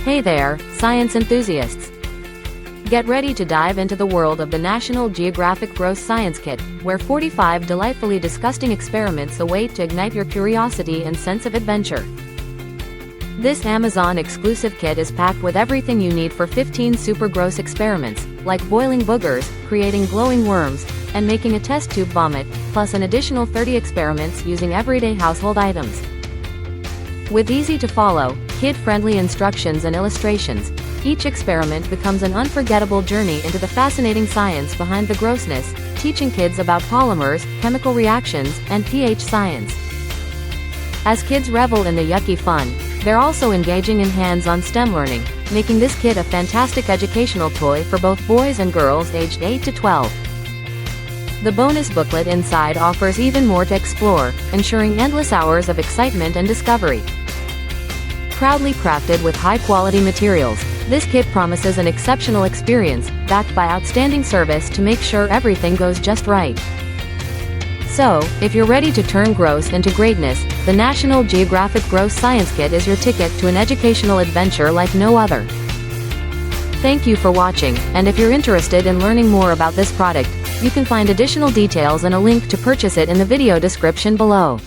Hey there, science enthusiasts! Get ready to dive into the world of the National Geographic Gross Science Kit, where 45 delightfully disgusting experiments await to ignite your curiosity and sense of adventure. This Amazon-exclusive kit is packed with everything you need for 15 super gross experiments, like boiling boogers, creating glowing worms, and making a test tube vomit, plus an additional 30 experiments using everyday household items. With easy-to-follow, kid-friendly instructions and illustrations, each experiment becomes an unforgettable journey into the fascinating science behind the grossness, teaching kids about polymers, chemical reactions, and pH science. As kids revel in the yucky fun, they're also engaging in hands-on STEM learning, making this kit a fantastic educational toy for both boys and girls aged 8 to 12. The bonus booklet inside offers even more to explore, ensuring endless hours of excitement and discovery. Proudly crafted with high-quality materials, this kit promises an exceptional experience, backed by outstanding service to make sure everything goes just right. So, if you're ready to turn gross into greatness, the National Geographic Gross Science Kit is your ticket to an educational adventure like no other. Thank you for watching, and if you're interested in learning more about this product, you can find additional details and a link to purchase it in the video description below.